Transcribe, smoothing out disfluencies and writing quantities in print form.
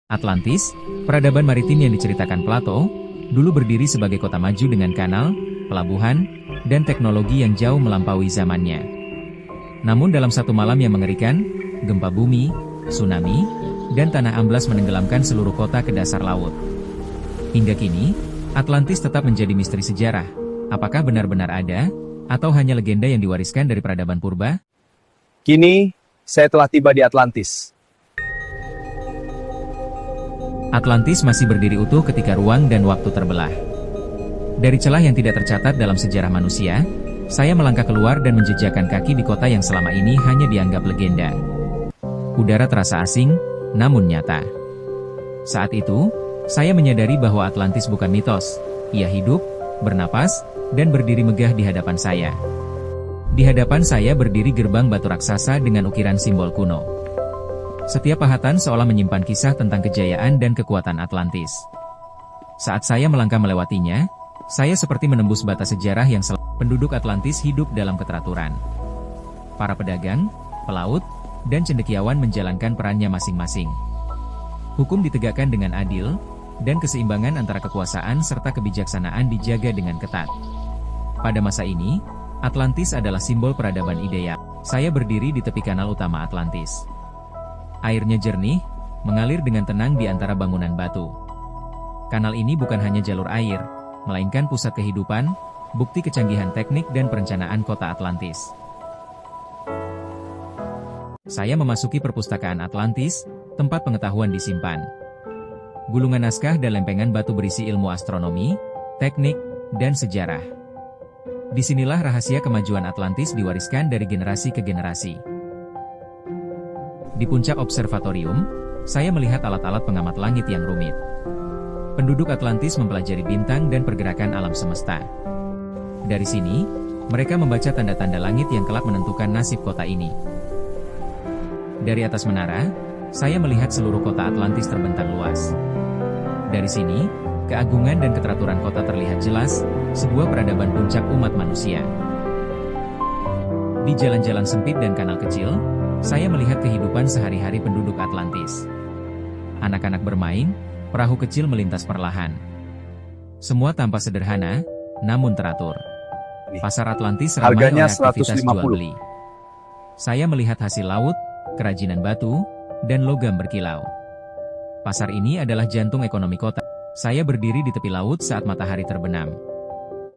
Atlantis, peradaban maritim yang diceritakan Plato, dulu berdiri sebagai kota maju dengan kanal, pelabuhan, dan teknologi yang jauh melampaui zamannya. Namun dalam satu malam yang mengerikan, gempa bumi, tsunami, dan tanah amblas menenggelamkan seluruh kota ke dasar laut. Hingga kini, Atlantis tetap menjadi misteri sejarah. Apakah benar-benar ada, atau hanya legenda yang diwariskan dari peradaban purba? Kini, saya telah tiba di Atlantis. Atlantis masih berdiri utuh ketika ruang dan waktu terbelah. Dari celah yang tidak tercatat dalam sejarah manusia, saya melangkah keluar dan menjejakkan kaki di kota yang selama ini hanya dianggap legenda. Udara terasa asing, namun nyata. Saat itu, saya menyadari bahwa Atlantis bukan mitos. Ia hidup, bernapas, dan berdiri megah di hadapan saya. Di hadapan saya berdiri gerbang batu raksasa dengan ukiran simbol kuno. Setiap pahatan seolah menyimpan kisah tentang kejayaan dan kekuatan Atlantis. Saat saya melangkah melewatinya, saya seperti menembus batas sejarah yang penduduk Atlantis hidup dalam keteraturan. Para pedagang, pelaut, dan cendekiawan menjalankan perannya masing-masing. Hukum ditegakkan dengan adil, dan keseimbangan antara kekuasaan serta kebijaksanaan dijaga dengan ketat. Pada masa ini, Atlantis adalah simbol peradaban ideal. Saya berdiri di tepi kanal utama Atlantis. Airnya jernih, mengalir dengan tenang di antara bangunan batu. Kanal ini bukan hanya jalur air, melainkan pusat kehidupan, bukti kecanggihan teknik dan perencanaan kota Atlantis. Saya memasuki perpustakaan Atlantis, tempat pengetahuan disimpan. Gulungan naskah dan lempengan batu berisi ilmu astronomi, teknik, dan sejarah. Disinilah rahasia kemajuan Atlantis diwariskan dari generasi ke generasi. Di puncak observatorium, saya melihat alat-alat pengamat langit yang rumit. Penduduk Atlantis mempelajari bintang dan pergerakan alam semesta. Dari sini, mereka membaca tanda-tanda langit yang kelak menentukan nasib kota ini. Dari atas menara, saya melihat seluruh kota Atlantis terbentang luas. Dari sini, keagungan dan keteraturan kota terlihat jelas, sebuah peradaban puncak umat manusia. Di jalan-jalan sempit dan kanal kecil, saya melihat kehidupan sehari-hari penduduk Atlantis. Anak-anak bermain, perahu kecil melintas perlahan. Semua tampak sederhana, namun teratur. Pasar Atlantis ramai oleh Harganya aktivitas jual 150. beli. Saya melihat hasil laut, kerajinan batu, dan logam berkilau. Pasar ini adalah jantung ekonomi kota. Saya berdiri di tepi laut saat matahari terbenam.